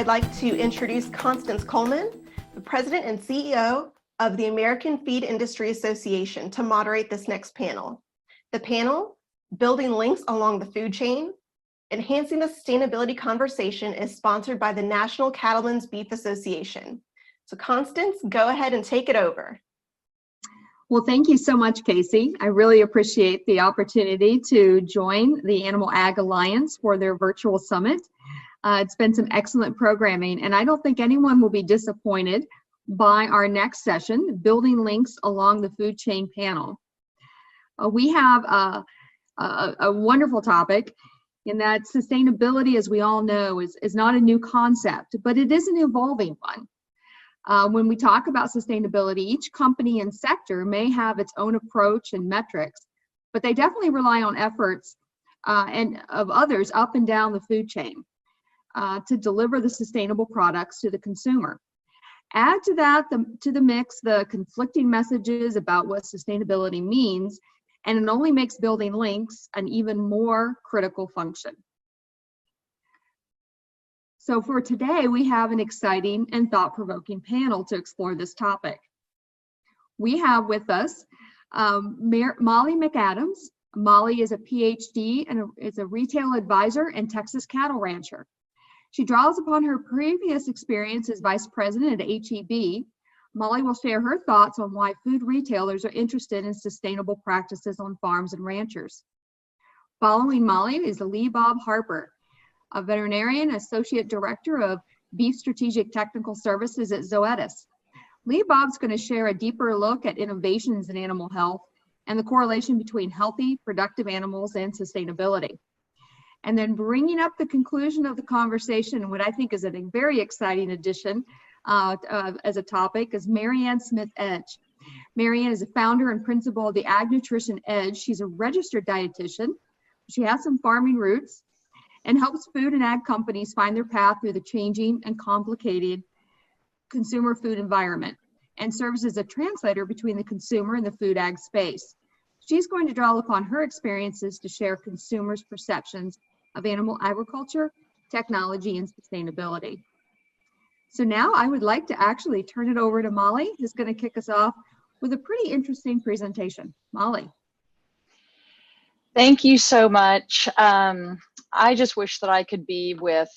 I'd like to introduce Constance Cullman, the President and CEO of the American Feed Industry Association, to moderate this next panel. The panel, Building Links Along the Food Chain, Enhancing the Sustainability Conversation, is sponsored by the National Cattlemen's Beef Association. So Constance, go ahead and take it over. Well, thank you so much, Casey. I really appreciate the opportunity to join the Animal Ag Alliance for their virtual summit. It's been some excellent programming, and I don't think anyone will be disappointed by our next session, Building Links Along the Food Chain panel. We have a wonderful topic in that sustainability, as we all know, is not a new concept, but it is an evolving one. When we talk about sustainability, each company and sector may have its own approach and metrics, but they definitely rely on efforts and of others up and down the food chain to deliver the sustainable products to the consumer. Add to that, to the mix, the conflicting messages about what sustainability means, and it only makes building links an even more critical function. So for today, we have an exciting and thought-provoking panel to explore this topic. We have with us Molly McAdams. Molly is a PhD and is a retail advisor and Texas cattle rancher. She draws upon her previous experience as vice president at HEB. Molly will share her thoughts on why food retailers are interested in sustainable practices on farms and ranchers. Following Molly is Lee Bob Harper, a veterinarian associate director of Beef Strategic Technical Services at Zoetis. Lee Bob's going to share a deeper look at innovations in animal health and the correlation between healthy, productive animals and sustainability. And then bringing up the conclusion of the conversation, what I think is a very exciting addition as a topic, is Marianne Smith-Edge. Marianne is a founder and principal of the AgriNutrition Edge. She's a registered dietitian. She has some farming roots and helps food and ag companies find their path through the changing and complicated consumer food environment, and serves as a translator between the consumer and the food ag space. She's going to draw upon her experiences to share consumers' perceptions of animal agriculture, technology, and sustainability. So now I would like to actually turn it over to Molly, who's going to kick us off with a pretty interesting presentation. Molly. Thank you so much. I just wish that I could be with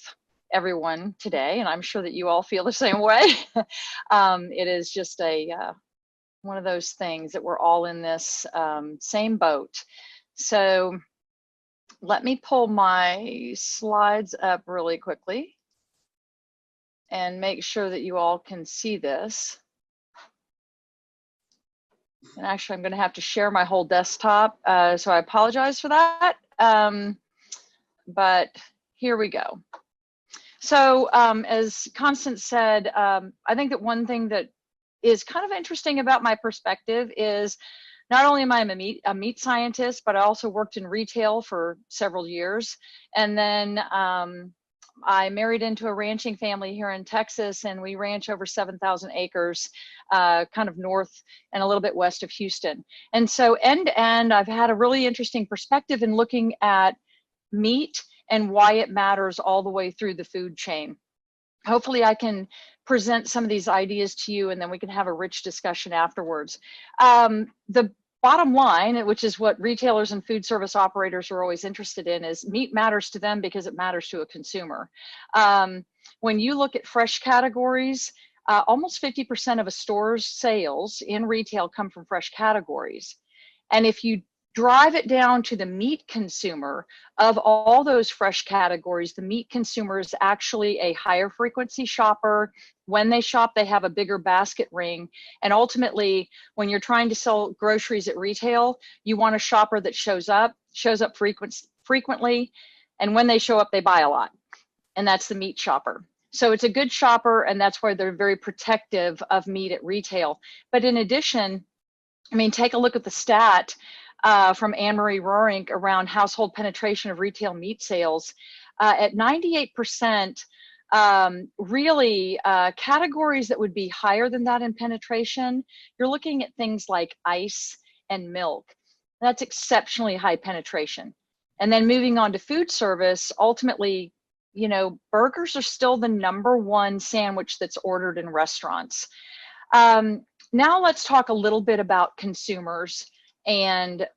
everyone today, and I'm sure that you all feel the same way. It is just one of those things that we're all in this same boat. So let me pull my slides up really quickly and make sure that you all can see this. And actually, I'm going to have to share my whole desktop, so I apologize for that. But here we go. So as Constance said, I think that one thing that is kind of interesting about my perspective is not only am I a meat scientist, but I also worked in retail for several years. And then I married into a ranching family here in Texas, and we ranch over 7,000 acres, kind of north and a little bit west of Houston. And so end to end, I've had a really interesting perspective in looking at meat and why it matters all the way through the food chain. Hopefully I can present some of these ideas to you, and then we can have a rich discussion afterwards. The bottom line, which is what retailers and food service operators are always interested in, is meat matters to them because it matters to a consumer. When you look at fresh categories, almost 50% of a store's sales in retail come from fresh categories. And if you drive it down to the meat consumer, of all those fresh categories, the meat consumer is actually a higher frequency shopper. When they shop, they have a bigger basket ring. And ultimately, when you're trying to sell groceries at retail, you want a shopper that shows up frequently, and when they show up, they buy a lot. And that's the meat shopper. So it's a good shopper, and that's why they're very protective of meat at retail. But in addition, I mean, take a look at the stat from Anne-Marie Roerink around household penetration of retail meat sales. At 98%, really categories that would be higher than that in penetration, you're looking at things like ice and milk. That's exceptionally high penetration. And then moving on to food service, ultimately you know, burgers are still the #1 sandwich that's ordered in restaurants. Now let's talk a little bit about consumers. And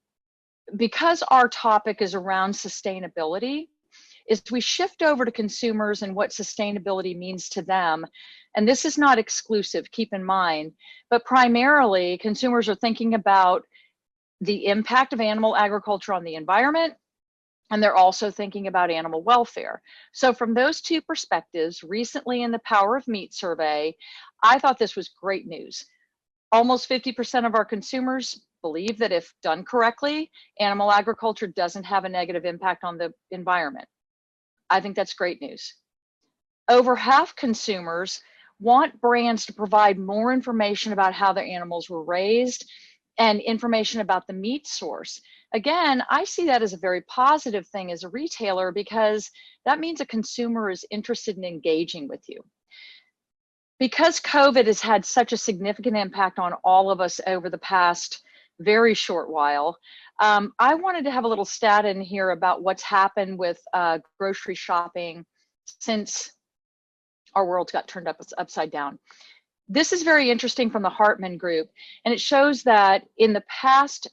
because our topic is around sustainability, is we shift over to consumers and what sustainability means to them. And this is not exclusive, keep in mind, but primarily consumers are thinking about the impact of animal agriculture on the environment, and they're also thinking about animal welfare. So from those two perspectives, recently in the Power of Meat survey, I thought this was great news. Almost 50% of our consumers believe that if done correctly, animal agriculture doesn't have a negative impact on the environment. I think that's great news. Over half consumers want brands to provide more information about how their animals were raised and information about the meat source. Again, I see that as a very positive thing as a retailer, because that means a consumer is interested in engaging with you. Because COVID has had such a significant impact on all of us over the past very short while, I wanted to have a little stat in here about what's happened with grocery shopping since our world got turned upside down. This is very interesting from the Hartman Group, and it shows that in the past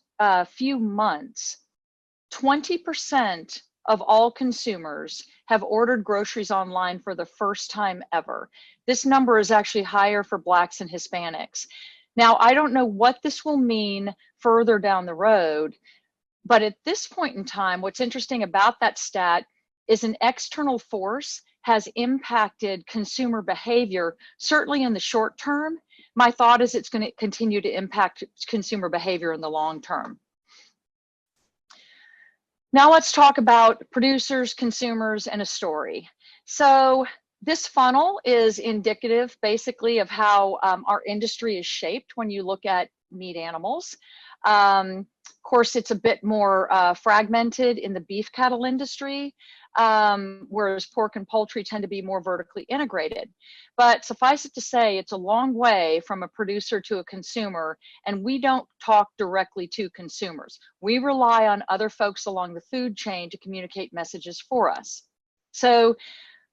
few months, 20% of all consumers have ordered groceries online for the first time ever. This number is actually higher for Blacks and Hispanics. Now, I don't know what this will mean further down the road, but at this point in time, what's interesting about that stat is an external force has impacted consumer behavior, certainly in the short term. My thought is it's going to continue to impact consumer behavior in the long term. Now let's talk about producers, consumers, and a story. So this funnel is indicative basically of how our industry is shaped when you look at meat animals. Of course, it's a bit more fragmented in the beef cattle industry, whereas pork and poultry tend to be more vertically integrated. But suffice it to say, it's a long way from a producer to a consumer, and we don't talk directly to consumers. We rely on other folks along the food chain to communicate messages for us. So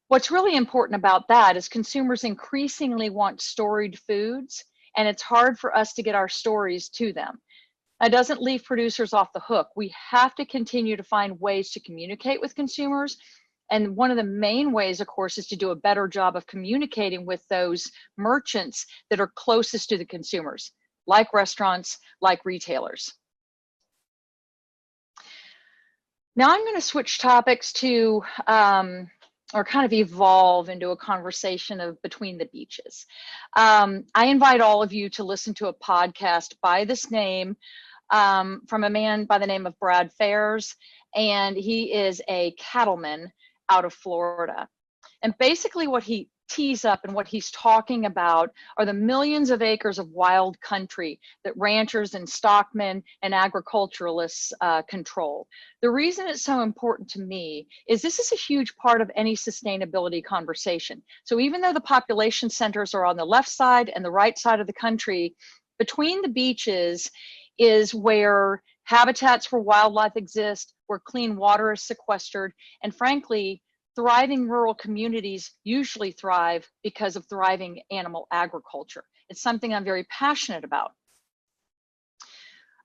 what's really important about that is consumers increasingly want storied foods, and it's hard for us to get our stories to them. That doesn't leave producers off the hook. We have to continue to find ways to communicate with consumers. And one of the main ways, of course, is to do a better job of communicating with those merchants that are closest to the consumers, like restaurants, like retailers. Now I'm going to switch topics to, or kind of evolve into a conversation of between the beaches. I invite all of you to listen to a podcast by this name, from a man by the name of Brad Fairs, and he is a cattleman out of Florida. And basically what he tees up and what he's talking about are the millions of acres of wild country that ranchers and stockmen and agriculturalists control. The reason it's so important to me is this is a huge part of any sustainability conversation. So even though the population centers are on the left side and the right side of the country, between the beaches is where habitats for wildlife exist, where clean water is sequestered, and frankly, thriving rural communities usually thrive because of thriving animal agriculture. It's something I'm very passionate about.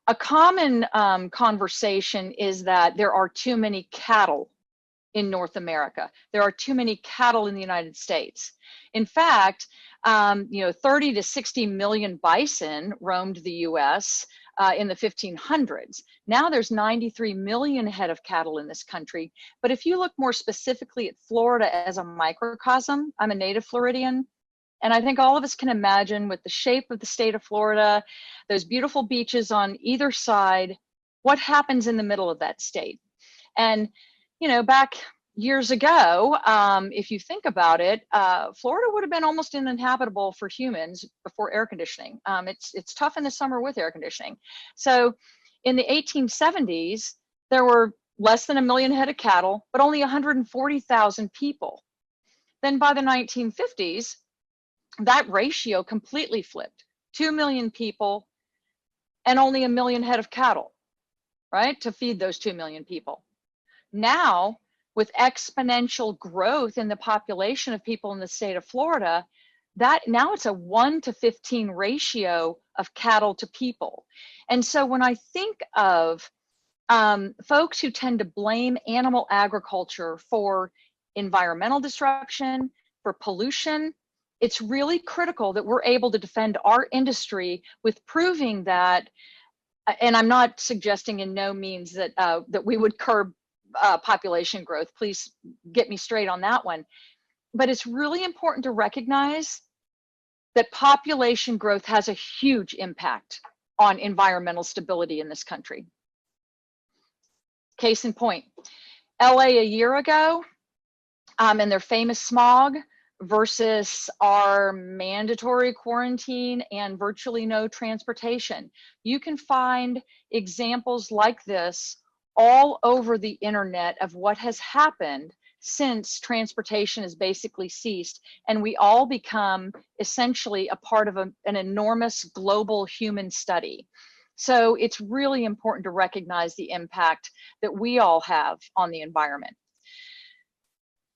A common conversation is that there are too many cattle in North America. There are too many cattle in the United States. In fact, 30 to 60 million bison roamed the US in the 1500s. Now there's 93 million head of cattle in this country. But if you look more specifically at Florida as a microcosm, I'm a native Floridian, and I think all of us can imagine with the shape of the state of Florida, those beautiful beaches on either side, what happens in the middle of that state. And, back years ago, if you think about it, Florida would have been almost uninhabitable for humans before air conditioning. It's tough in the summer with air conditioning. So in the 1870s, there were less than 1 million head of cattle, but only 140,000 people. Then by the 1950s, that ratio completely flipped. 2 million people and only 1 million head of cattle, right, to feed those 2 million people. Now, with exponential growth in the population of people in the state of Florida, that now it's a 1 to 15 ratio of cattle to people. And so when I think of folks who tend to blame animal agriculture for environmental disruption, for pollution, it's really critical that we're able to defend our industry with proving that, and I'm not suggesting in no means that that we would curb population growth. Please get me straight on that one. But it's really important to recognize that population growth has a huge impact on environmental stability in this country. Case in point, LA a year ago and their famous smog versus our mandatory quarantine and virtually no transportation. You can find examples like this all over the internet of what has happened since transportation has basically ceased, and we all become essentially a part of an enormous global human study. So it's really important to recognize the impact that we all have on the environment.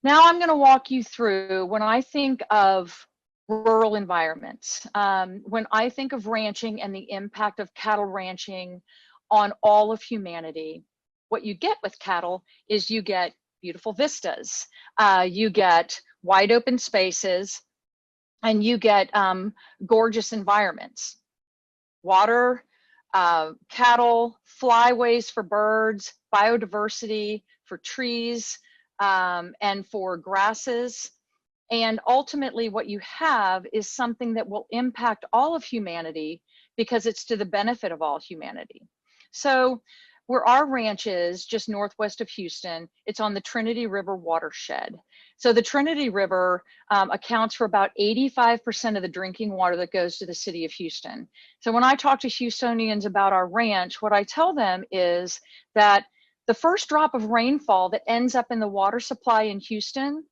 Now I'm going to walk you through when I think of rural environments, when I think of ranching and the impact of cattle ranching on all of humanity. What you get with cattle is you get beautiful vistas, you get wide open spaces, and you get gorgeous environments. Water, cattle, flyways for birds, biodiversity for trees, and for grasses. And ultimately what you have is something that will impact all of humanity because it's to the benefit of all humanity. So where our ranch is, just northwest of Houston, it's on the Trinity River watershed. So the Trinity River accounts for about 85% of the drinking water that goes to the city of Houston. So when I talk to Houstonians about our ranch, what I tell them is that the first drop of rainfall that ends up in the water supply in Houston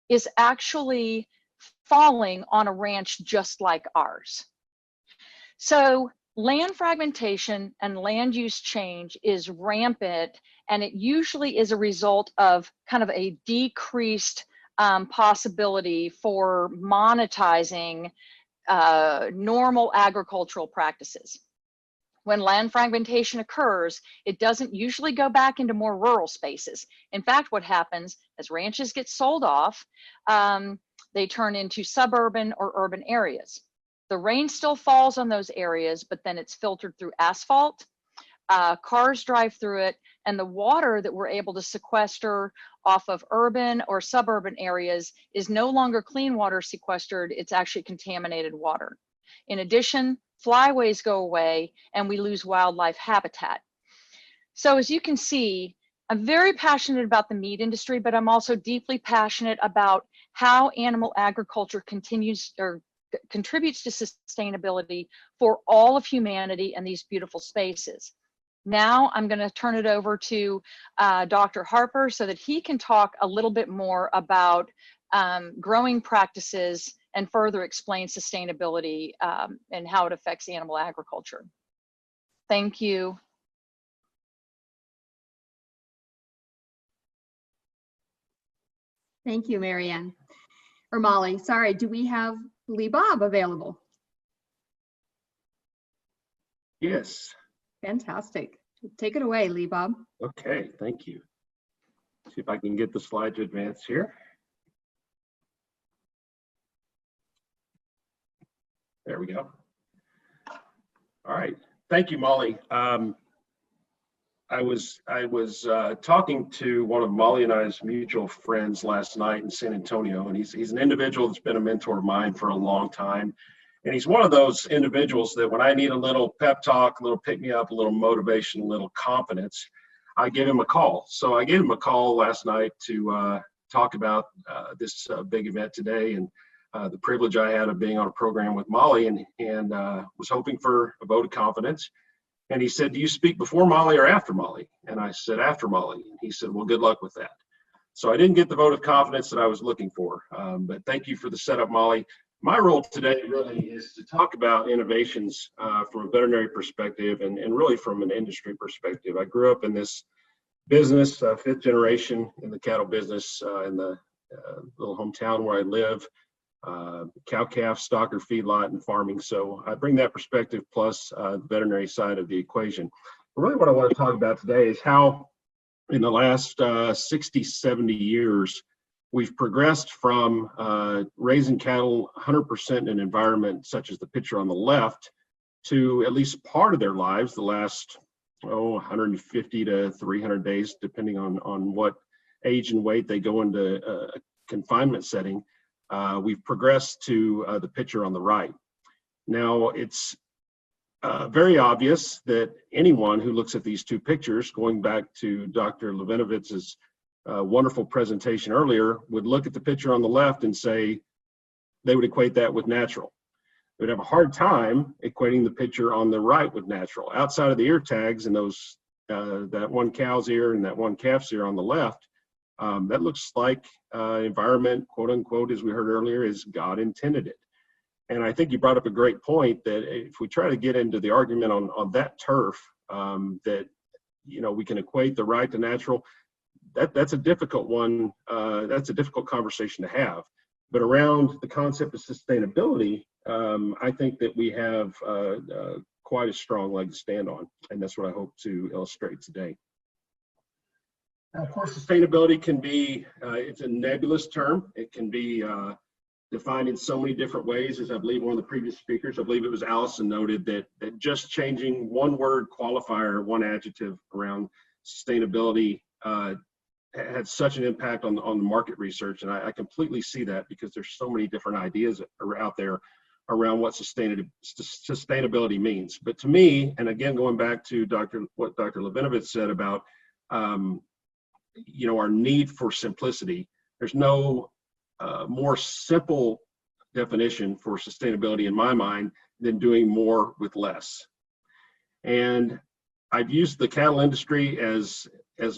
is actually falling on a ranch just like ours. So land fragmentation and land use change is rampant, and it usually is a result of kind of a decreased possibility for monetizing normal agricultural practices. When land fragmentation occurs, it doesn't usually go back into more rural spaces. In fact, what happens as ranches get sold off, they turn into suburban or urban areas. The rain still falls on those areas, but then it's filtered through asphalt. Cars drive through it, and the water that we're able to sequester off of urban or suburban areas is no longer clean water sequestered, it's actually contaminated water. In addition, flyways go away and we lose wildlife habitat. So as you can see, I'm very passionate about the meat industry, but I'm also deeply passionate about how animal agriculture contributes to sustainability for all of humanity and these beautiful spaces. Now I'm going to turn it over to Dr. Harper so that he can talk a little bit more about growing practices and further explain sustainability and how it affects animal agriculture. Thank you. Thank you, Marianne. Or Molly, sorry, do we have Lee Bob available? Yes. Fantastic. Take it away, Lee Bob. Okay, thank you. See if I can get the slide to advance here. There we go. All right, thank you, Molly. I was talking to one of Molly and I's mutual friends last night in San Antonio, and he's an individual that's been a mentor of mine for a long time. And he's one of those individuals that when I need a little pep talk, a little pick me up, a little motivation, a little confidence, I give him a call. So I gave him a call last night to talk about this big event today and the privilege I had of being on a program with Molly, and was hoping for a vote of confidence. And he said, do you speak before Molly or after Molly? And I said, after Molly. And he said, well, good luck with that. So I didn't get the vote of confidence that I was looking for, but thank you for the setup, Molly. My role today really is to talk about innovations from a veterinary perspective and really from an industry perspective. I grew up in this business, fifth generation in the cattle business in the little hometown where I live. Cow calf, stocker, feedlot, and farming. So I bring that perspective plus the veterinary side of the equation. But really what I want to talk about today is how in the last 60, 70 years, we've progressed from raising cattle 100% in an environment such as the picture on the left to at least part of their lives, the last 150 to 300 days, depending on what age and weight they go into a confinement setting. We've progressed to the picture on the right. Now, it's very obvious that anyone who looks at these two pictures, going back to Dr. Levinovitz's wonderful presentation earlier, would look at the picture on the left and say they would equate that with natural. They would have a hard time equating the picture on the right with natural. Outside of the ear tags and those that one cow's ear and that one calf's ear on the left, that looks like environment, quote unquote, as we heard earlier, is God intended it. And I think you brought up a great point that if we try to get into the argument on that turf, that, you know, we can equate the right to natural, that's a difficult one. That's a difficult conversation to have. But around the concept of sustainability, I think that we have quite a strong leg to stand on. And that's what I hope to illustrate today. Of course, sustainability can be, it's a nebulous term. It can be defined in so many different ways, as I believe one of the previous speakers, I believe it was Allison, noted that just changing one word qualifier, one adjective around sustainability had such an impact on the market research. And I completely see that because there's so many different ideas out there around what sustainability means. But to me, and again, going back to what Dr. Levinovitz said about you know, our need for simplicity. There's no more simple definition for sustainability in my mind than doing more with less. And I've used the cattle industry as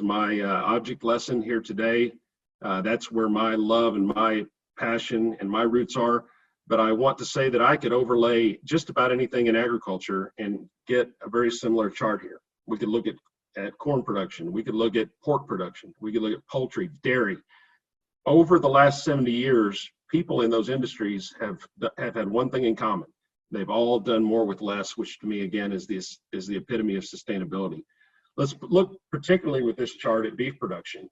my object lesson here today. That's where my love and my passion and my roots are. But I want to say that I could overlay just about anything in agriculture and get a very similar chart here. We could look at corn production, we could look at pork production, we could look at poultry, dairy. Over the last 70 years, people in those industries have had one thing in common. They've all done more with less, which to me, again, is the epitome of sustainability. Let's look particularly with this chart at beef production.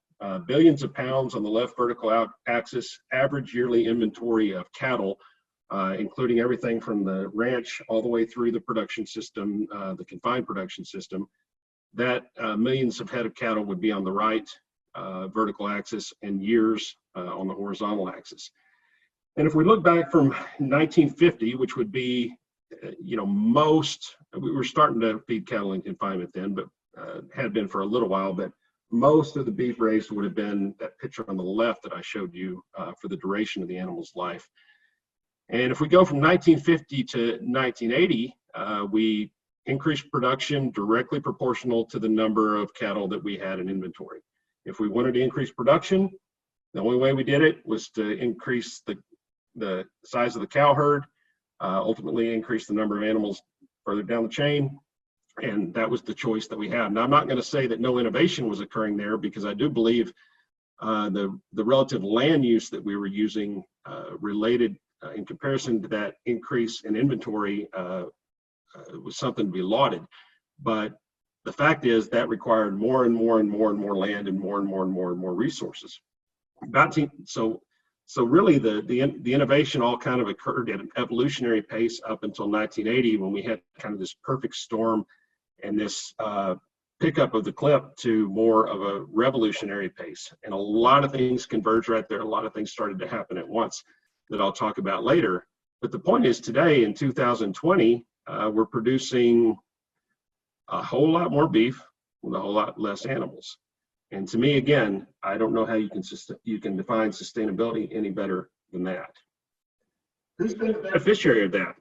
Billions of pounds on the left vertical axis, average yearly inventory of cattle, including everything from the ranch all the way through the production system, the confined production system. That millions of head of cattle would be on the right vertical axis and years on the horizontal axis. And if we look back from 1950, which would be, you know, we were starting to feed cattle in confinement then, but had been for a little while, but most of the beef raised would have been that picture on the left that I showed you for the duration of the animal's life. And if we go from 1950 to 1980, we increased production directly proportional to the number of cattle that we had in inventory. If we wanted to increase production, the only way we did it was to increase the size of the cow herd, ultimately increase the number of animals further down the chain, and that was the choice that we had. Now, I'm not going to say that no innovation was occurring there, because I do believe the relative land use that we were using related in comparison to that increase in inventory was something to be lauded. But the fact is that required more and more and more and more land and more and more and more and more resources. So really the innovation all kind of occurred at an evolutionary pace up until 1980, when we had kind of this perfect storm and this pickup of the clip to more of a revolutionary pace. And a lot of things converged right there. A lot of things started to happen at once that I'll talk about later. But the point is, today in 2020, we're producing a whole lot more beef with a whole lot less animals. And to me, again, I don't know how you can define sustainability any better than that. Who's been the beneficiary of that?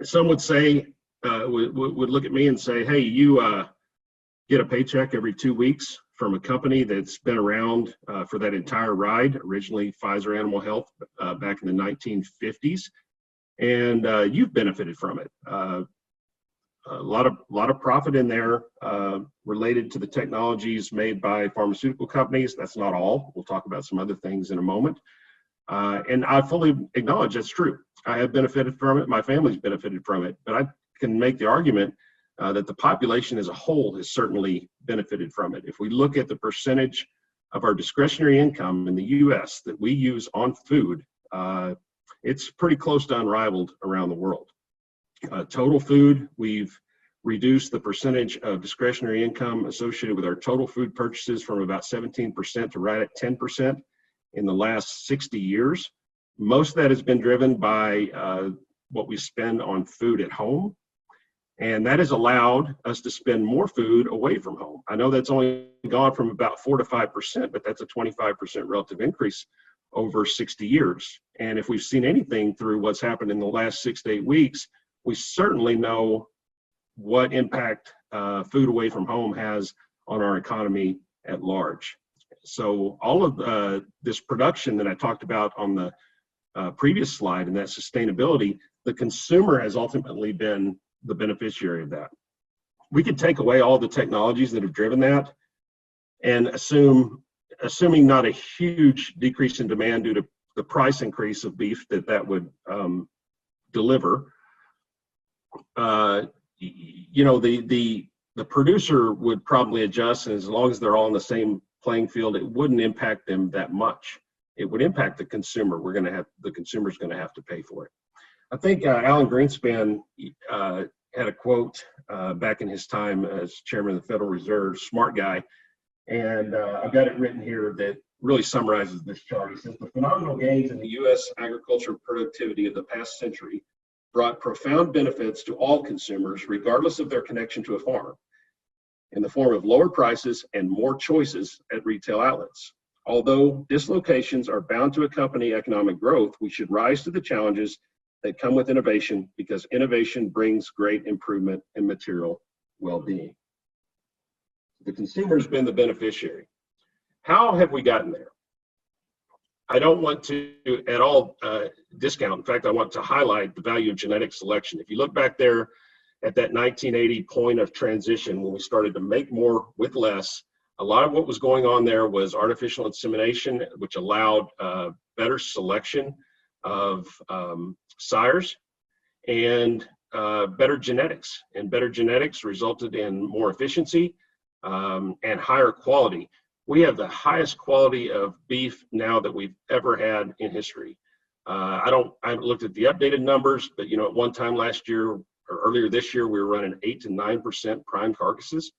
Some would say, would look at me and say, hey, you get a paycheck every 2 weeks from a company that's been around for that entire ride, originally Pfizer Animal Health back in the 1950s, and you've benefited from it. a lot of profit in there related to the technologies made by pharmaceutical companies. That's not all. We'll talk about some other things in a moment. And I fully acknowledge that's true. I have benefited from it. My family's benefited from it. But I can make the argument that the population as a whole has certainly benefited from it. If we look at the percentage of our discretionary income in the U.S. that we use on food, it's pretty close to unrivaled around the world. Total food, we've reduced the percentage of discretionary income associated with our total food purchases from about 17% to right at 10% in the last 60 years. Most of that has been driven by what we spend on food at home. And that has allowed us to spend more food away from home. I know that's only gone from about 4 to 5%, but that's a 25% relative increase over 60 years. And if we've seen anything through what's happened in the last 6 to 8 weeks, we certainly know what impact food away from home has on our economy at large. So all of this production that I talked about on the previous slide and that sustainability, the consumer has ultimately been the beneficiary of that. We could take away all the technologies that have driven that and assuming not a huge decrease in demand due to the price increase of beef that would deliver. You know, the producer would probably adjust, and as long as they're all on the same playing field, it wouldn't impact them that much. It would impact the consumer. The consumer's going to have to pay for it. I think Alan Greenspan had a quote back in his time as chairman of the Federal Reserve, smart guy, and I've got it written here that really summarizes this chart. He says, the phenomenal gains in the U.S. agricultural productivity of the past century brought profound benefits to all consumers, regardless of their connection to a farm, in the form of lower prices and more choices at retail outlets. Although dislocations are bound to accompany economic growth, we should rise to the challenges that come with innovation, because innovation brings great improvement in material well-being. The consumer has been the beneficiary. How have we gotten there? I don't want to at all discount. In fact, I want to highlight the value of genetic selection. If you look back there at that 1980 point of transition when we started to make more with less, a lot of what was going on there was artificial insemination, which allowed better selection of sires and better genetics. And better genetics resulted in more efficiency and higher quality. We have the highest quality of beef now that we've ever had in history. I haven't looked at the updated numbers, but you know, at one time last year or earlier this year, we were running 8 to 9% prime carcasses.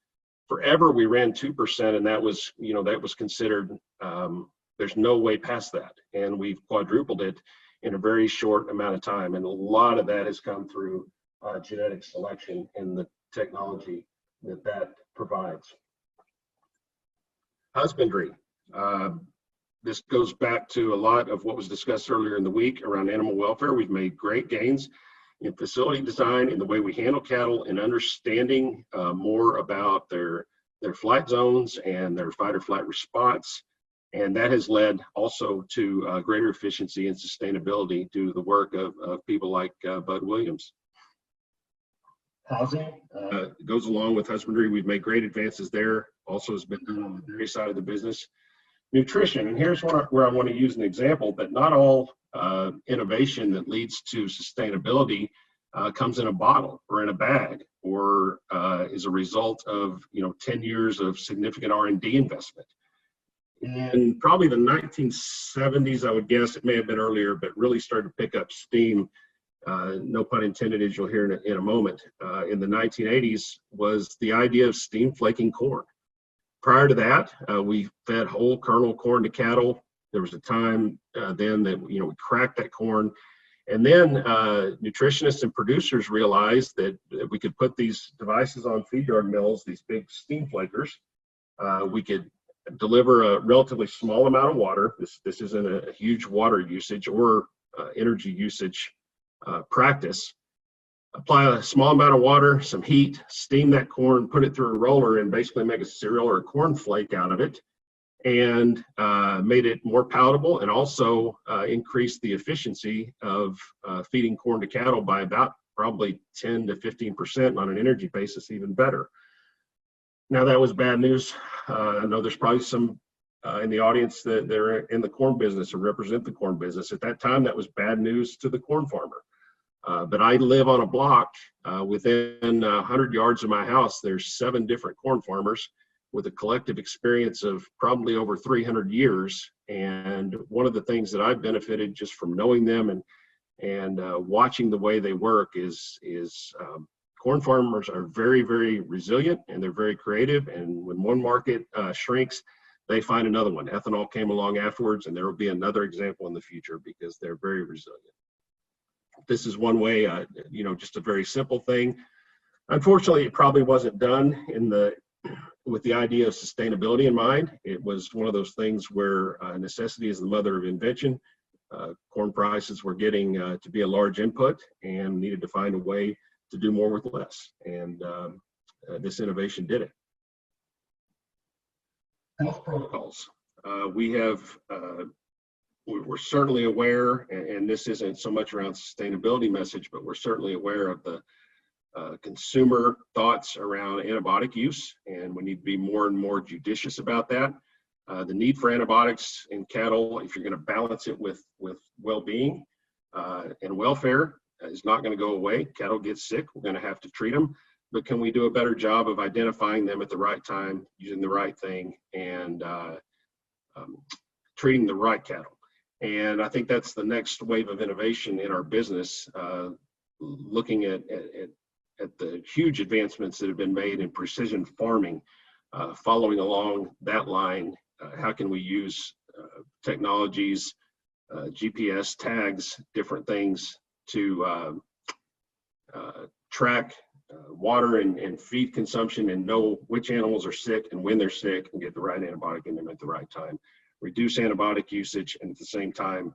Forever we ran 2%, and that was, you know, that was considered, there's no way past that. And we've quadrupled it in a very short amount of time. And a lot of that has come through genetic selection and the technology that provides. Husbandry. This goes back to a lot of what was discussed earlier in the week around animal welfare. We've made great gains in facility design, in the way we handle cattle, and understanding more about their flight zones and their fight or flight response. And that has led also to greater efficiency and sustainability due to the work of people like Bud Williams. Housing goes along with husbandry. We've made great advances there. Also has been done on the dairy side of the business. Nutrition, and here's where I want to use an example, but not all innovation that leads to sustainability comes in a bottle or in a bag, or is a result of 10 years of significant R&D investment. In probably the 1970s, I would guess, it may have been earlier, but really started to pick up steam, no pun intended, as you'll hear in a moment, in the 1980s, was the idea of steam flaking corn. Prior to that, we fed whole kernel corn to cattle. There was a time then that we cracked that corn, and then nutritionists and producers realized that we could put these devices on feed yard mills, these big steam flakers. We could deliver a relatively small amount of water. This isn't a huge water usage or energy usage practice. Apply a small amount of water, some heat, steam that corn, put it through a roller, and basically make a cereal or a corn flake out of it, and made it more palatable, and also increased the efficiency of feeding corn to cattle by about probably 10 to 15%, on an energy basis, even better. Now, that was bad news. I know there's probably some in the audience that they're in the corn business or represent the corn business. At that time, that was bad news to the corn farmer. But I live on a block within 100 yards of my house. There's 7 different corn farmers with a collective experience of probably over 300 years. And one of the things that I've benefited just from knowing them and watching the way they work is corn farmers are very, very resilient, and they're very creative. And when one market shrinks, they find another one. Ethanol came along afterwards, and there will be another example in the future because they're very resilient. This is one way, just a very simple thing. Unfortunately, it probably wasn't done with the idea of sustainability in mind. It was one of those things where necessity is the mother of invention. Corn prices were getting to be a large input and needed to find a way to do more with less. And this innovation did it. Health protocols. We're certainly aware, and this isn't so much around sustainability message, but we're certainly aware of the consumer thoughts around antibiotic use, and we need to be more and more judicious about that. The need for antibiotics in cattle, if you're going to balance it with well-being and welfare, is not going to go away. Cattle get sick, we're going to have to treat them, but can we do a better job of identifying them at the right time, using the right thing, and treating the right cattle? And I think that's the next wave of innovation in our business, looking at the huge advancements that have been made in precision farming, following along that line. How can we use technologies, GPS tags, different things to track water and feed consumption and know which animals are sick and when they're sick and get the right antibiotic in them at the right time. Reduce antibiotic usage and at the same time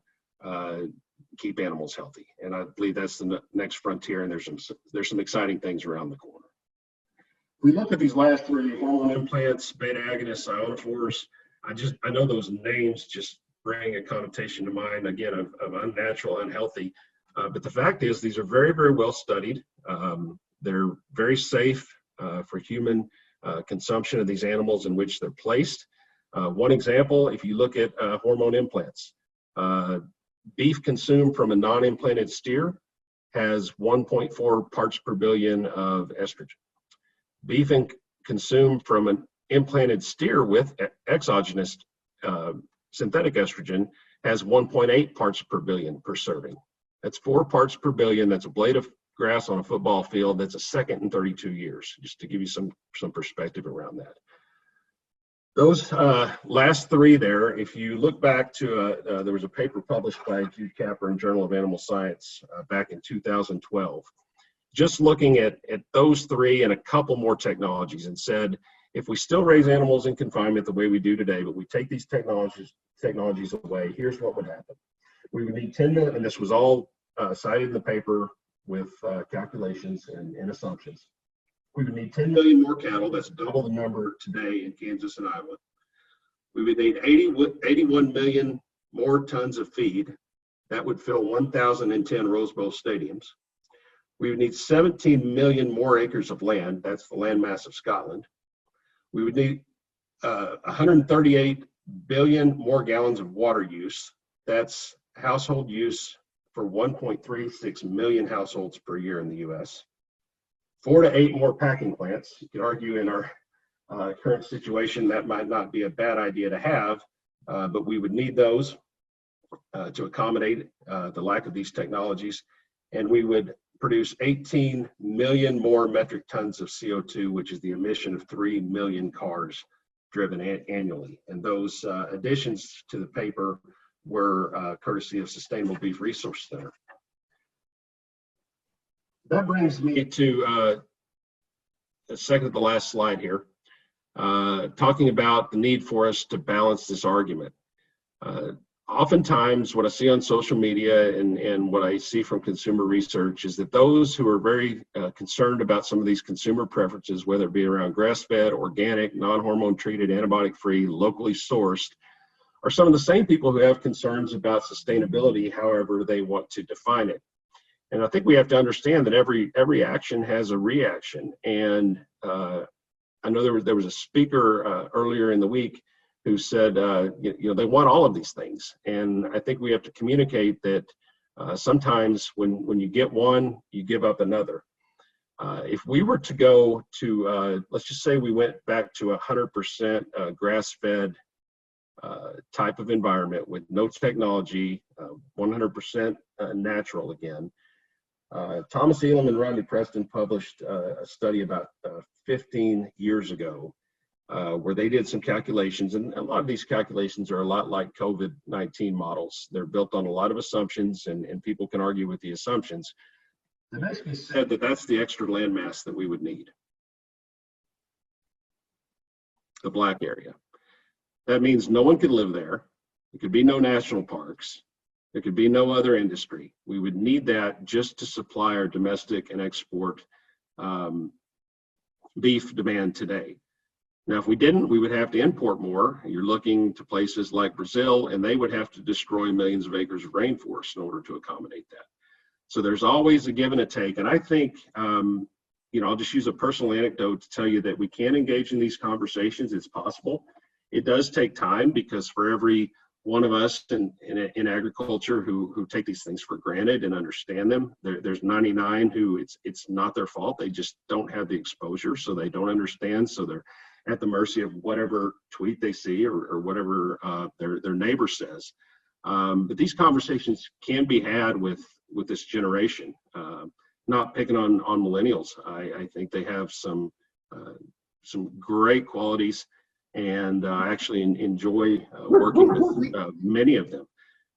keep animals healthy. And I believe that's the next frontier, and there's some exciting things around the corner. If we look at these last 3, hormone implants, beta agonists, ionophores, I know those names just bring a connotation to mind, again, of unnatural, unhealthy. But the fact is, these are very, very well studied. They're very safe for human consumption of these animals in which they're placed. One example, if you look at hormone implants, beef consumed from a non-implanted steer has 1.4 parts per billion of estrogen. Beef consumed from an implanted steer with exogenous synthetic estrogen has 1.8 parts per billion per serving. That's 4 parts per billion. That's a blade of grass on a football field. That's a second in 32 years, just to give you some perspective around that. Those last 3 there, if you look back to, there was a paper published by Jude Capper in Journal of Animal Science back in 2012, just looking at those 3 and a couple more technologies, and said, if we still raise animals in confinement the way we do today, but we take these technologies away, here's what would happen. We would need 10 million, and this was all cited in the paper with calculations and assumptions. We would need 10 million more cattle. That's double the number today in Kansas and Iowa. We would need 81 million more tons of feed. That would fill 1,010 Rose Bowl stadiums. We would need 17 million more acres of land. That's the land mass of Scotland. We would need 138 billion more gallons of water use. That's household use for 1.36 million households per year in the U.S. 4 to 8 more packing plants. You could argue in our current situation that might not be a bad idea to have, but we would need those to accommodate the lack of these technologies. And we would produce 18 million more metric tons of CO2, which is the emission of 3 million cars driven annually. And those additions to the paper were courtesy of Sustainable Beef Resource Center. That brings me to the second to last slide here, talking about the need for us to balance this argument. Oftentimes, what I see on social media and what I see from consumer research is that those who are very concerned about some of these consumer preferences, whether it be around grass-fed, organic, non-hormone treated, antibiotic-free, locally sourced, are some of the same people who have concerns about sustainability, however they want to define it. And I think we have to understand that every action has a reaction. And I know there was a speaker earlier in the week who said, they want all of these things. And I think we have to communicate that sometimes when you get one, you give up another. If we were to go to, let's just say we went back to 100% grass-fed type of environment with no technology, 100% natural again. Thomas Elam and Rodney Preston published a study about 15 years ago where they did some calculations, and a lot of these calculations are a lot like COVID-19 models. They're built on a lot of assumptions, and people can argue with the assumptions. They basically said that that's the extra landmass that we would need, the black area. That means no one could live there. There could be no national parks. There could be no other industry. We would need that just to supply our domestic and export beef demand today. Now, if we didn't, we would have to import more. You're looking to places like Brazil, and they would have to destroy millions of acres of rainforest in order to accommodate that. So there's always a give and a take. And I think, I'll just use a personal anecdote to tell you that we can engage in these conversations. It's possible. It does take time, because for every one of us in agriculture who take these things for granted and understand them, there's 99 who it's not their fault. They just don't have the exposure, so they don't understand. So they're at the mercy of whatever tweet they see or whatever their neighbor says. But these conversations can be had with this generation. Not picking on millennials. I think they have some great qualities, and I actually enjoy working with many of them.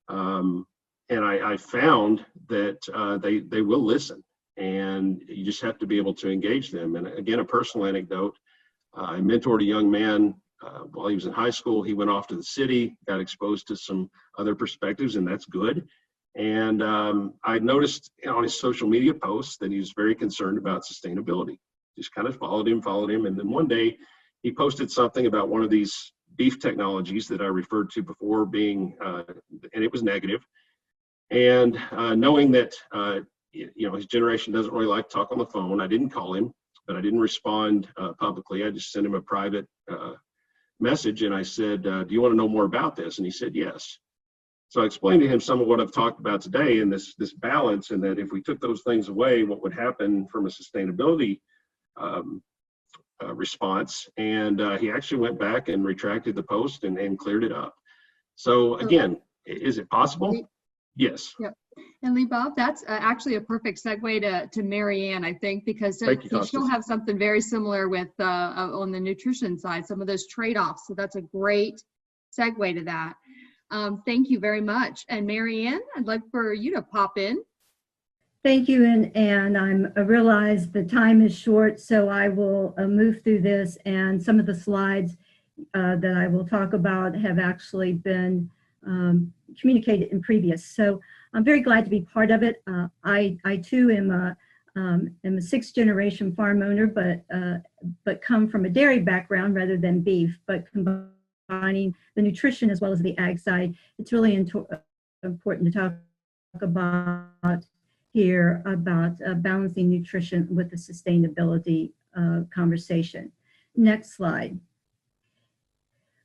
And I found that they will listen, and you just have to be able to engage them. And again, a personal anecdote, I mentored a young man while he was in high school. He went off to the city, got exposed to some other perspectives, and that's good. And I noticed on his social media posts that he was very concerned about sustainability. Just kind of followed him. And then one day he posted something about one of these beef technologies that I referred to before being, and it was negative. And knowing that, his generation doesn't really like to talk on the phone, I didn't call him, but I didn't respond publicly. I just sent him a private message, and I said, do you want to know more about this? And he said, yes. So I explained to him some of what I've talked about today, and this balance, and that if we took those things away, what would happen from a sustainability response. And he actually went back and retracted the post and cleared it up. So again, is it possible? Yes. Yep. And Lee Bob, that's actually a perfect segue to Marianne, I think, because she'll have something very similar with on the nutrition side, some of those trade-offs. So that's a great segue to that. Thank you very much. And Marianne, I'd like for you to pop in. Thank you, and I realize the time is short, so I will move through this, and some of the slides that I will talk about have actually been communicated in previous. So I'm very glad to be part of it. I too am a sixth-generation farm owner, but come from a dairy background rather than beef, but combining the nutrition as well as the ag side. It's really important to talk about here about balancing nutrition with the sustainability conversation. Next slide.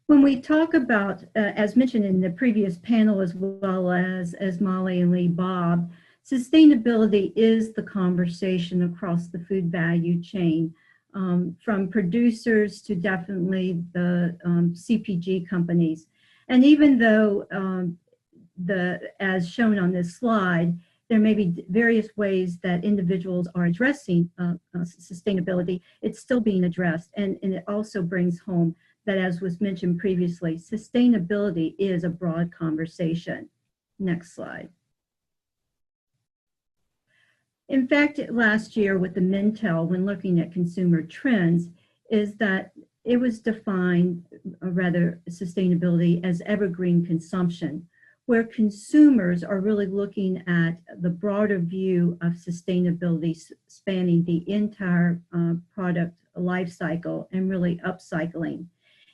When we talk about, as mentioned in the previous panel, as well as Molly and Lee Bob, sustainability is the conversation across the food value chain, from producers to definitely the CPG companies. And even though as shown on this slide, there may be various ways that individuals are addressing sustainability, it's still being addressed. And it also brings home that, as was mentioned previously, sustainability is a broad conversation. Next slide. In fact, last year with the Mintel, when looking at consumer trends, is that it was defined, rather, sustainability as evergreen consumption, where consumers are really looking at the broader view of sustainability spanning the entire product life cycle and really upcycling.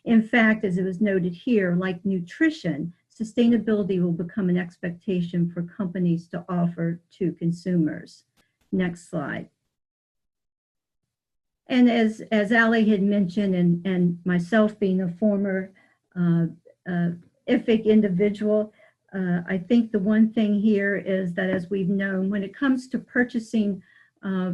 In fact, as it was noted here, like nutrition, sustainability will become an expectation for companies to offer to consumers. Next slide. And as Ali had mentioned, and myself being a former IFIC individual, I think the one thing here is that, as we've known, when it comes to purchasing,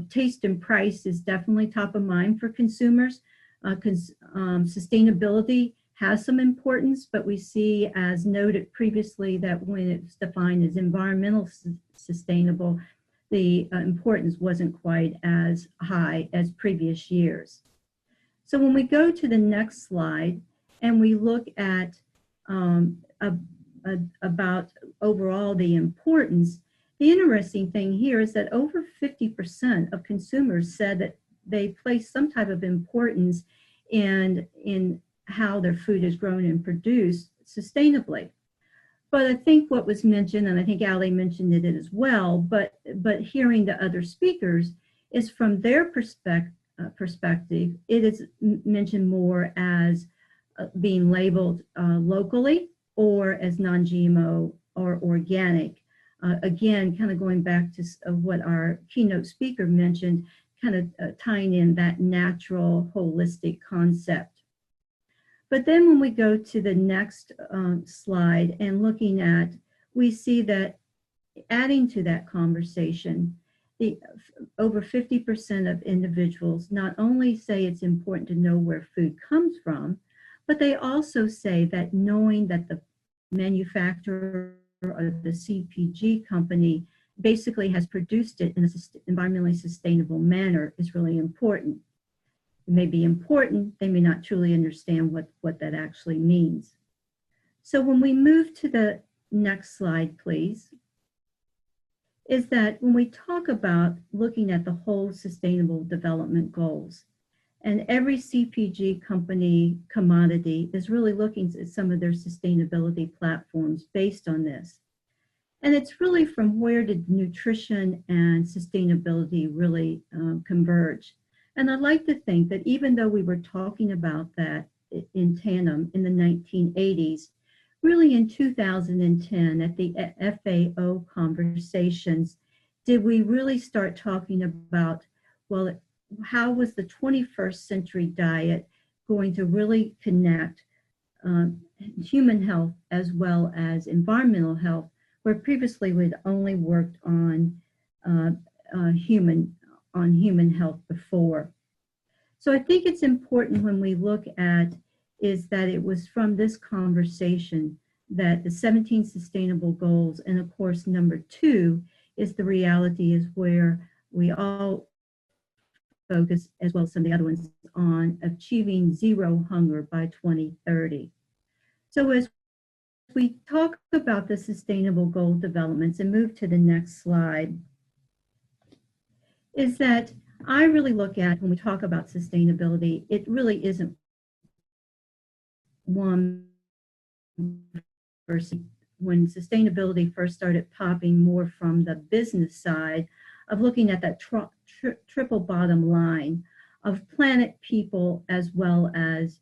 taste and price is definitely top of mind for consumers. Sustainability has some importance, but we see, as noted previously, that when it's defined as environmental sustainable, the importance wasn't quite as high as previous years. So when we go to the next slide and we look at about overall the importance, the interesting thing here is that over 50% of consumers said that they place some type of importance in how their food is grown and produced sustainably. But I think what was mentioned, and I think Ali mentioned it as well, but hearing the other speakers is from their perspective, it is mentioned more as being labeled locally or as non-GMO or organic. Again, kind of going back to what our keynote speaker mentioned, kind of tying in that natural, holistic concept. But then when we go to the next slide and looking at, we see that adding to that conversation, over 50% of individuals not only say it's important to know where food comes from, but they also say that knowing that the manufacturer or the CPG company basically has produced it in an environmentally sustainable manner is really important. It may be important, they may not truly understand what that actually means. So when we move to the next slide, please, is that when we talk about looking at the whole sustainable development goals, and every CPG company commodity is really looking at some of their sustainability platforms based on this. And it's really from where did nutrition and sustainability really converge. And I'd like to think that even though we were talking about that in tandem in the 1980s, really in 2010 at the FAO conversations, did we really start talking about, well, how was the 21st century diet going to really connect human health as well as environmental health, where previously we'd only worked on human health before. So I think it's important when we look at is that it was from this conversation that the 17 sustainable goals, and of course number 2 is the reality is where we all focus, as well as some of the other ones, on achieving zero hunger by 2030. So as we talk about the sustainable goal developments and move to the next slide, is that I really look at when we talk about sustainability, it really isn't one person. When sustainability first started popping more from the business side of looking at that triple bottom line of planet, people, as well as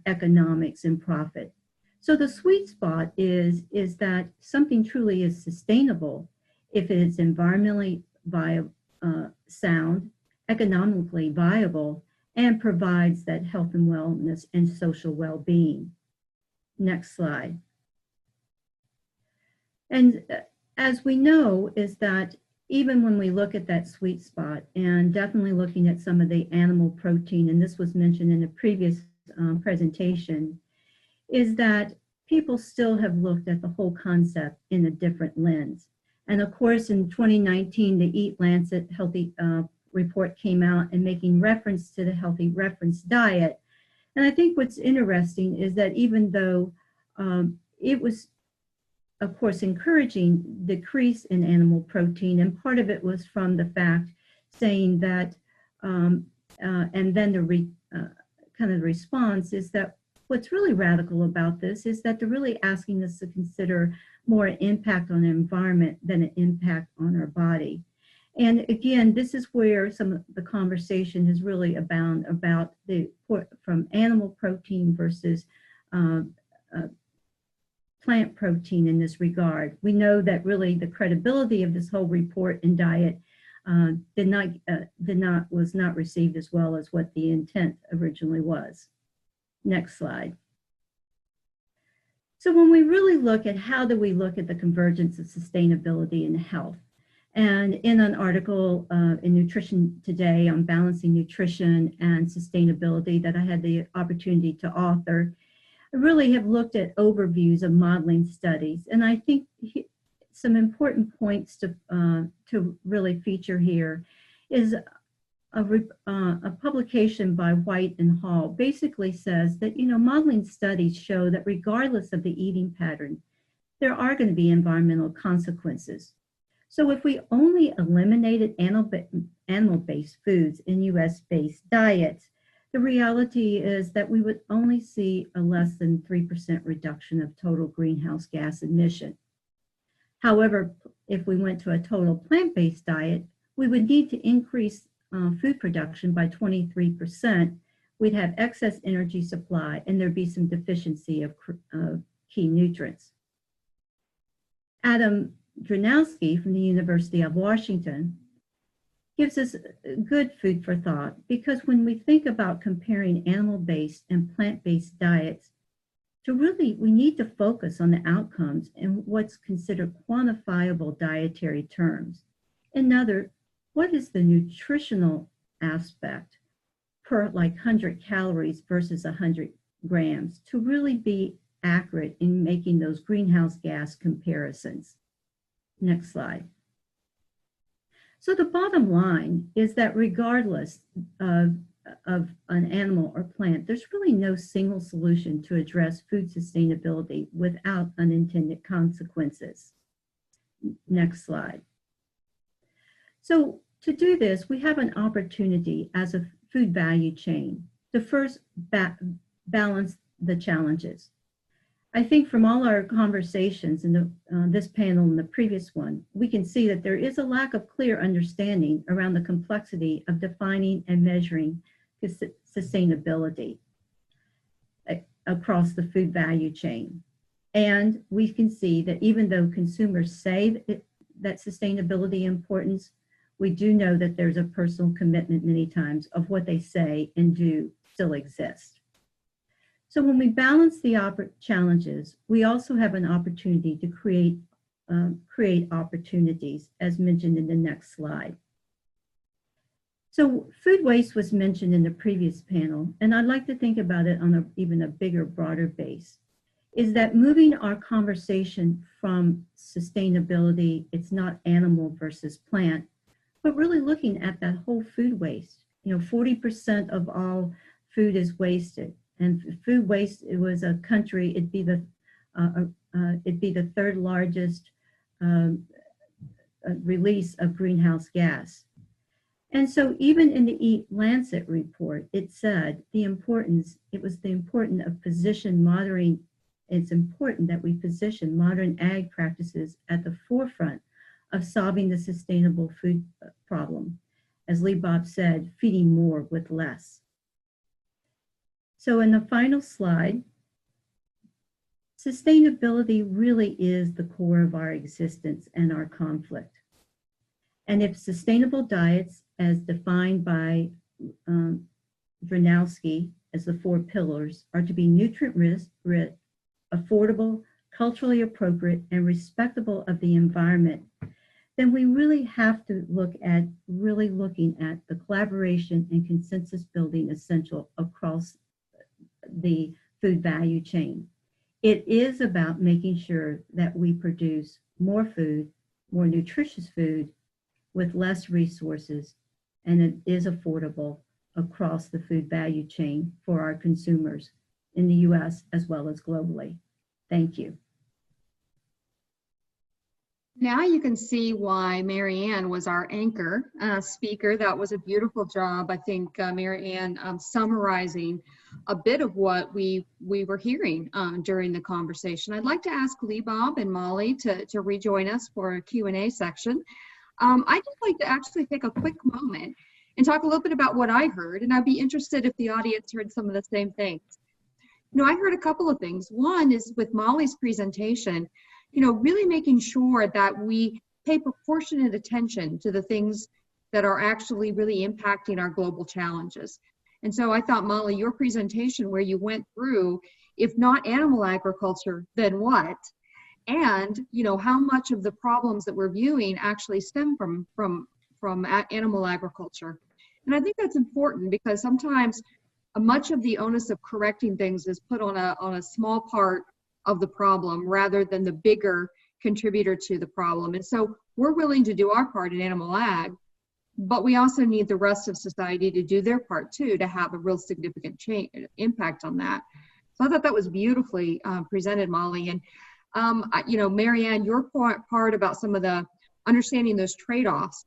economics and profit. So the sweet spot is that something truly is sustainable if it is environmentally sound, economically viable, and provides that health and wellness and social well-being. Next slide. And as we know is that even when we look at that sweet spot, and definitely looking at some of the animal protein, and this was mentioned in a previous presentation, is that people still have looked at the whole concept in a different lens. And of course, in 2019, the Eat Lancet Healthy report came out and making reference to the healthy reference diet. And I think what's interesting is that even though it was, of course, encouraging decrease in animal protein, and part of it was from the fact saying that, and then the kind of response is that what's really radical about this is that they're really asking us to consider more impact on the environment than an impact on our body. And again, this is where some of the conversation has really abound about the from animal protein versus plant protein in this regard. We know that really the credibility of this whole report and diet was not received as well as what the intent originally was. Next slide. So when we really look at how do we look at the convergence of sustainability and health, and in an article in Nutrition Today on balancing nutrition and sustainability that I had the opportunity to author, I really have looked at overviews of modeling studies. And I think some important points to really feature here is a publication by White and Hall basically says that, modeling studies show that regardless of the eating pattern, there are going to be environmental consequences. So if we only eliminated animal-based foods in US-based diets, the reality is that we would only see a less than 3% reduction of total greenhouse gas emission. However, if we went to a total plant-based diet, we would need to increase food production by 23%. We'd have excess energy supply, and there'd be some deficiency of key nutrients. Adam Dranowski from the University of Washington gives us good food for thought, because when we think about comparing animal-based and plant-based diets, we need to focus on the outcomes and what's considered quantifiable dietary terms. What is the nutritional aspect per 100 calories versus 100 grams to really be accurate in making those greenhouse gas comparisons? Next slide. So the bottom line is that regardless of an animal or plant, there's really no single solution to address food sustainability without unintended consequences. Next slide. So to do this, we have an opportunity as a food value chain to first balance the challenges. I think from all our conversations in this panel and the previous one, we can see that there is a lack of clear understanding around the complexity of defining and measuring sustainability across the food value chain. And we can see that even though consumers say that sustainability importance, we do know that there's a personal commitment many times of what they say and do still exist. So when we balance the challenges, we also have an opportunity to create opportunities, as mentioned in the next slide. So food waste was mentioned in the previous panel, and I'd like to think about it on even a bigger, broader base, is that moving our conversation from sustainability, it's not animal versus plant, but really looking at that whole food waste. 40% of all food is wasted. And food waste, it was a country, it'd be the third largest release of greenhouse gas. And so even in the Eat Lancet report, it said it's important that we position modern ag practices at the forefront of solving the sustainable food problem. As Lee Bob said, feeding more with less. So in the final slide, sustainability really is the core of our existence and our conflict. And if sustainable diets, as defined by Dranowski as the 4 pillars, are to be nutrient-rich, affordable, culturally appropriate, and respectable of the environment, then we really have to looking at the collaboration and consensus building essential across the food value chain. It is about making sure that we produce more food, more nutritious food with less resources, and it is affordable across the food value chain for our consumers in the US as well as globally. Thank you. Now you can see why Marianne was our anchor speaker. That was a beautiful job, I think, Marianne, summarizing a bit of what we were hearing during the conversation. I'd like to ask Lee Bob and Molly to rejoin us for a Q&A section. I'd just like to actually take a quick moment and talk a little bit about what I heard, and I'd be interested if the audience heard some of the same things. I heard a couple of things. One is with Molly's presentation, really making sure that we pay proportionate attention to the things that are actually really impacting our global challenges. And so I thought, Molly, your presentation where you went through, if not animal agriculture, then what? And, how much of the problems that we're viewing actually stem from animal agriculture. And I think that's important because sometimes much of the onus of correcting things is put on a small part of the problem rather than the bigger contributor to the problem. And so we're willing to do our part in animal ag, but we also need the rest of society to do their part too, to have a real significant impact on that. So I thought that was beautifully presented, Molly. And, Marianne, your part about some of the understanding those trade-offs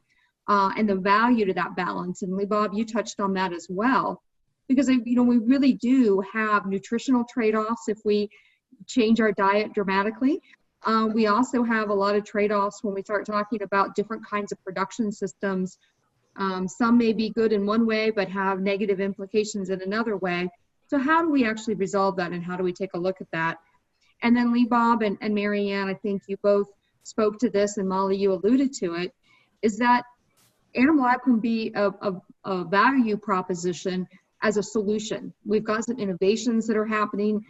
and the value to that balance. And Lee Bob, you touched on that as well, because, we really do have nutritional trade-offs if we change our diet dramatically. We also have a lot of trade-offs when we start talking about different kinds of production systems. Some may be good in one way, but have negative implications in another way. So how do we actually resolve that, and how do we take a look at that? And then Lee Bob and Marianne, I think you both spoke to this, and Molly, you alluded to it, is that animal ag can be a value proposition as a solution. We've got some innovations that are happening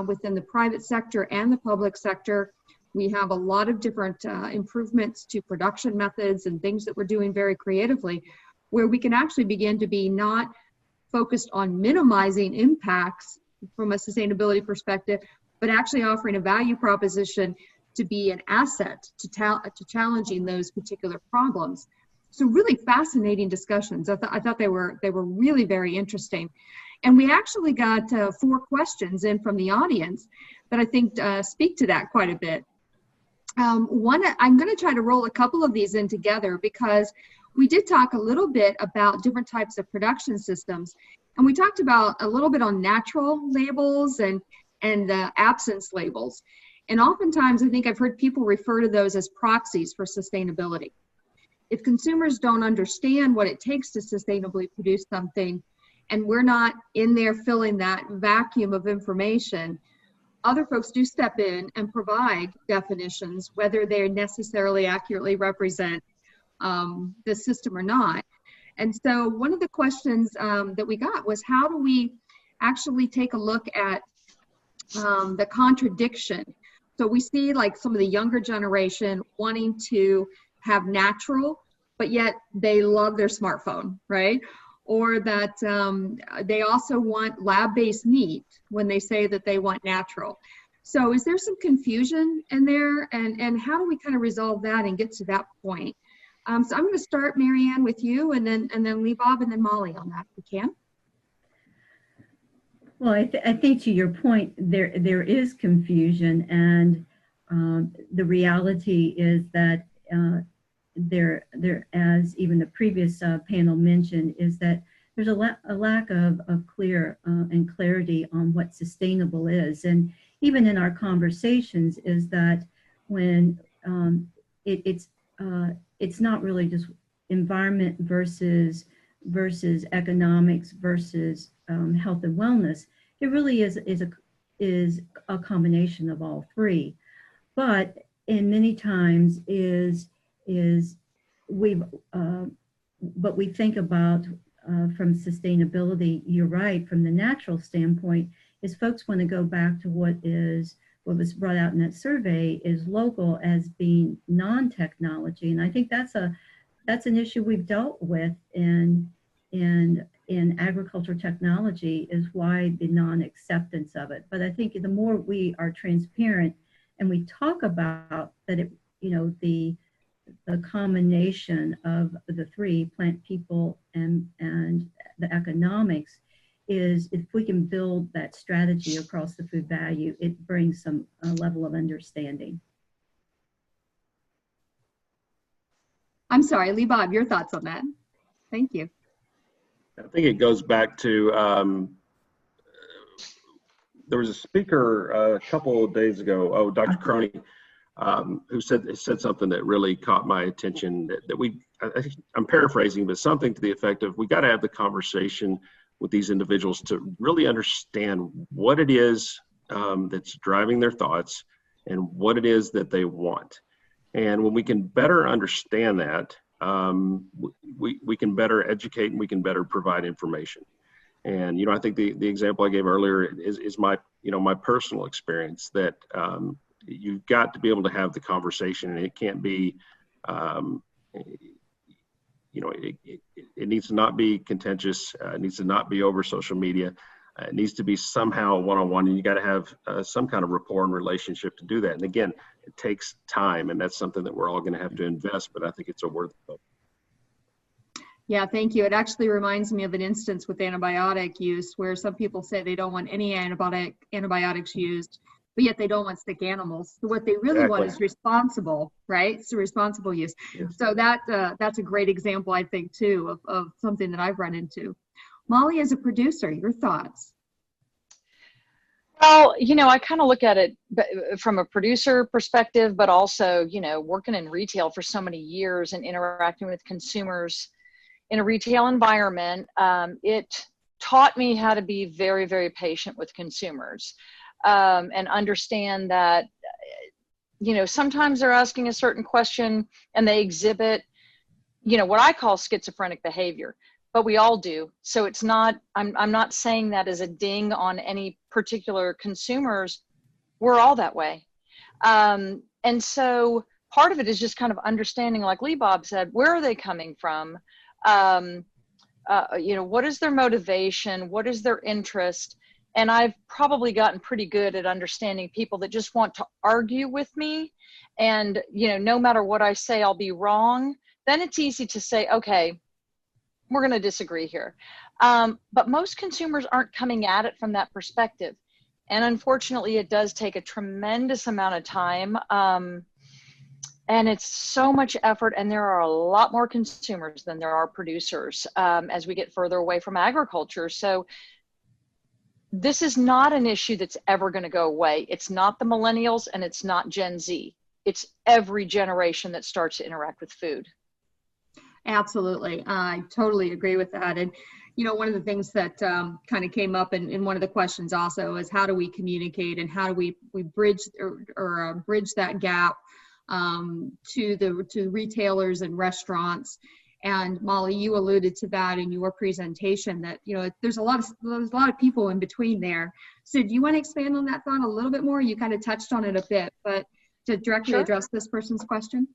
within the private sector and the public sector. We have a lot of different improvements to production methods and things that we're doing very creatively, where we can actually begin to be not focused on minimizing impacts from a sustainability perspective, but actually offering a value proposition to be an asset to challenging those particular problems. So really fascinating discussions. I thought they were really very interesting. And we actually got 4 questions in from the audience that I think speak to that quite a bit. One, I'm going to try to roll a couple of these in together because we did talk a little bit about different types of production systems. And we talked about a little bit on natural labels and absence labels. And oftentimes, I think I've heard people refer to those as proxies for sustainability. If consumers don't understand what it takes to sustainably produce something, and we're not in there filling that vacuum of information, other folks do step in and provide definitions, whether they necessarily accurately represent the system or not. And so one of the questions that we got was, how do we actually take a look at the contradiction? So we see like some of the younger generation wanting to have natural, but yet they love their smartphone, right? Or that they also want lab-based meat when they say that they want natural. So is there some confusion in there? And how do we kind of resolve that and get to that point? So I'm going to start, Marianne, with you, and then Lee Bob, and then Molly on that, if we can. Well, I think to your point, there is confusion, and the reality is that there, as even the previous panel mentioned, is that there's a lack of clear and clarity on what sustainable is. And even in our conversations is that when it's not really just environment versus economics versus health and wellness. It really is a combination of all three. But in many times what we think about from sustainability, you're right, from the natural standpoint, is folks want to go back to what was brought out in that survey is local as being non-technology. And I think that's an issue we've dealt with in agriculture technology, is why the non-acceptance of it. But I think the more we are transparent and we talk about that, the combination of the three, plant, people, and the economics, is if we can build that strategy across the food value, it brings some level of understanding. I'm sorry, Lee Bob, your thoughts on that? Thank you. I think it goes back to, there was a speaker a couple of days ago, Dr. Croney, who said something that really caught my attention, that I'm paraphrasing, but something to the effect of, we got to have the conversation with these individuals to really understand what it is that's driving their thoughts and what it is that they want. And when we can better understand that, we can better educate and we can better provide information. And, I think the example I gave earlier is my, my personal experience that you've got to be able to have the conversation, and it can't be, it needs to not be contentious. It needs to not be over social media. It needs to be somehow one-on-one, and you got to have some kind of rapport and relationship to do that. And again, it takes time, and that's something that we're all going to have to invest, but I think it's a worth it. Yeah, thank you. It actually reminds me of an instance with antibiotic use where some people say they don't want any antibiotics used, but yet they don't want sick animals. So what they really want is responsible, right? So responsible use. Yes. So that's a great example, I think, too, of something that I've run into. Molly, as a producer, your thoughts? Well, I kind of look at it from a producer perspective, but also, working in retail for so many years and interacting with consumers in a retail environment, it taught me how to be very, very patient with consumers and understand that, sometimes they're asking a certain question and they exhibit, what I call schizophrenic behavior, but we all do. So it's not, I'm not saying that as a ding on any particular consumers. We're all that way. And so part of it is just kind of understanding, like Lee Bob said, where are they coming from? What is their motivation? What is their interest? And I've probably gotten pretty good at understanding people that just want to argue with me. And, no matter what I say, I'll be wrong. Then it's easy to say, okay, we're going to disagree here. But most consumers aren't coming at it from that perspective. And unfortunately, it does take a tremendous amount of time. And it's so much effort, and there are a lot more consumers than there are producers as we get further away from agriculture. So this is not an issue that's ever going to go away. It's not the millennials and it's not Gen Z. It's every generation that starts to interact with food. Absolutely. I totally agree with that. And, one of the things that kind of came up in one of the questions also is how do we communicate and how do we bridge or bridge that gap to retailers and restaurants. And Molly, you alluded to that in your presentation that, there's a lot of people in between there. So do you want to expand on that thought a little bit more? You kind of touched on it a bit, but to directly address this person's question.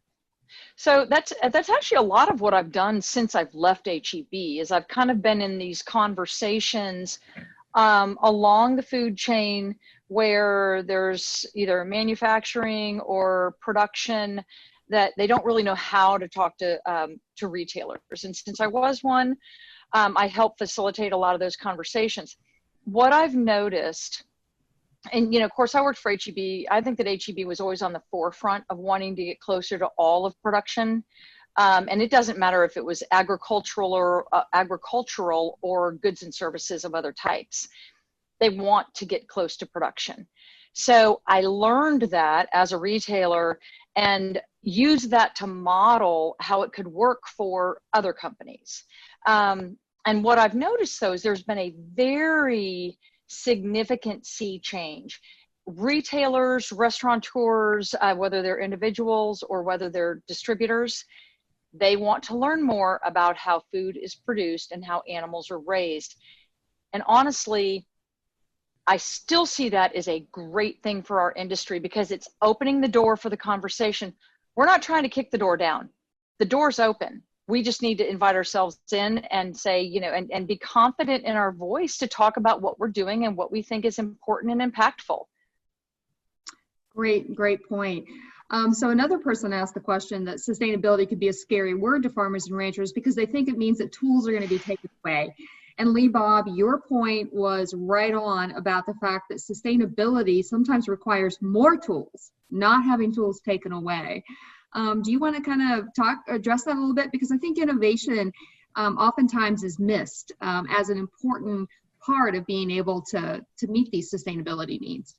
So that's actually a lot of what I've done since I've left HEB is I've kind of been in these conversations along the food chain where there's either manufacturing or production that they don't really know how to talk to retailers. And since I was one, I helped facilitate a lot of those conversations. What I've noticed, and of course I worked for HEB, I think that HEB was always on the forefront of wanting to get closer to all of production. And it doesn't matter if it was agricultural or goods and services of other types. They want to get close to production. So I learned that as a retailer and used that to model how it could work for other companies. And what I've noticed though is there's been a very significant sea change. Retailers, restaurateurs, whether they're individuals or whether they're distributors, they want to learn more about how food is produced and how animals are raised. And honestly, I still see that as a great thing for our industry because it's opening the door for the conversation. We're not trying to kick the door down. The door's open. We just need to invite ourselves in and say, and be confident in our voice to talk about what we're doing and what we think is important and impactful. Great point. So another person asked the question that sustainability could be a scary word to farmers and ranchers because they think it means that tools are going to be taken away. And Lee Bob, your point was right on about the fact that sustainability sometimes requires more tools, not having tools taken away. Do you want to kind of address that a little bit? Because I think innovation oftentimes is missed as an important part of being able to meet these sustainability needs.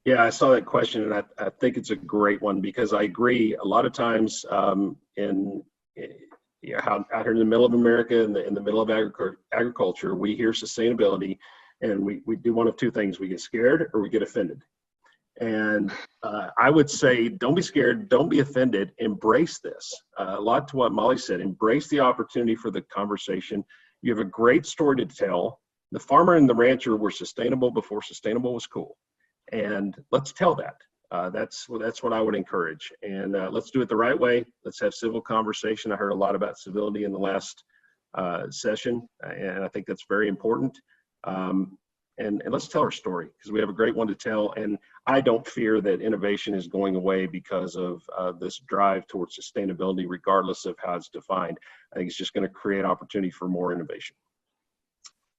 Yeah, I saw that question, and I think it's a great one because I agree. A lot of times in out here in the middle of America, in the middle of agriculture, we hear sustainability, and we do one of two things: we get scared or we get offended. And I would say, don't be scared, don't be offended, embrace this. A lot to what Molly said, embrace the opportunity for the conversation. You have a great story to tell. The farmer and the rancher were sustainable before sustainable was cool. And let's tell that. That's what I would encourage. And let's do it the right way. Let's have civil conversation. I heard a lot about civility in the last session, and I think that's very important. And let's tell our story, because we have a great one to tell. And I don't fear that innovation is going away because of this drive towards sustainability, regardless of how it's defined. I think it's just going to create opportunity for more innovation.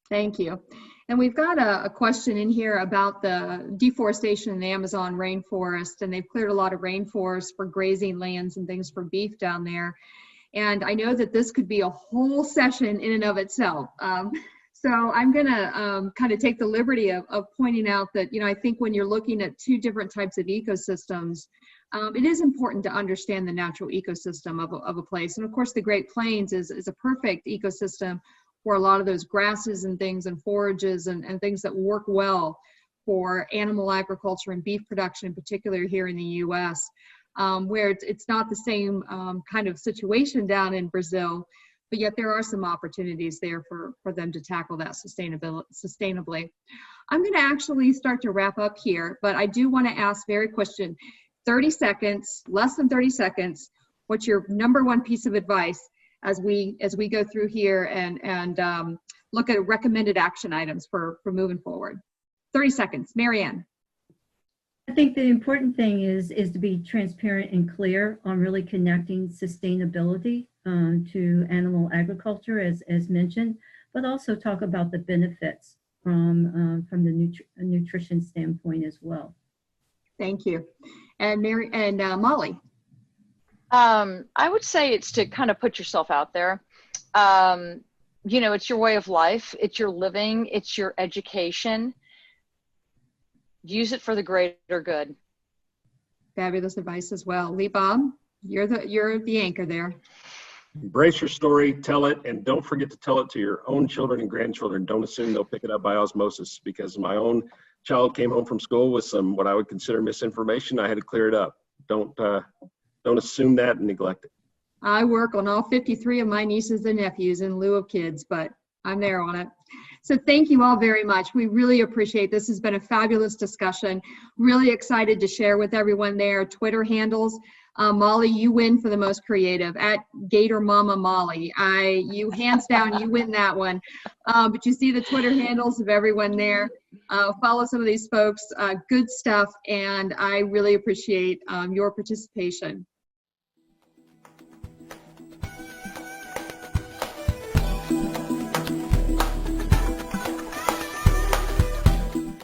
Thank you. And we've got a question in here about the deforestation in the Amazon rainforest, and they've cleared a lot of rainforest for grazing lands and things for beef down there. And I know that this could be a whole session in and of itself. So I'm going to kind of take the liberty of pointing out that, I think when you're looking at two different types of ecosystems, it is important to understand the natural ecosystem of a place. And of course, the Great Plains is a perfect ecosystem for a lot of those grasses and things and forages and things that work well for animal agriculture and beef production in particular here in the US, where it's not the same kind of situation down in Brazil, but yet there are some opportunities there for them to tackle that sustainably. I'm going to actually start to wrap up here, but I do want to ask very question, 30 seconds, less than 30 seconds, what's your number one piece of advice as we go through here and look at recommended action items for moving forward? 30 seconds, Marianne. I think the important thing is to be transparent and clear on really connecting sustainability to animal agriculture, as mentioned, but also talk about the benefits from the nutrition standpoint as well. Thank you. And Molly. I would say it's to kind of put yourself out there. It's your way of life, it's your living, it's your education. Use it for the greater good. Fabulous advice as well. Lee Bob, you're the anchor there. Embrace your story, tell it, and don't forget to tell it to your own children and grandchildren. Don't assume they'll pick it up by osmosis, because my own child came home from school with some what I would consider misinformation. I had to clear it up. Don't assume that and neglect it. I work on all 53 of my nieces and nephews in lieu of kids, but I'm there on it. So thank you all very much. We really appreciate this. Has been a fabulous discussion. Really excited to share with everyone their Twitter handles. Molly, you win for the most creative at Gator Mama Molly. You hands down, you win that one. But you see the Twitter handles of everyone there. Follow some of these folks. Good stuff, and I really appreciate your participation.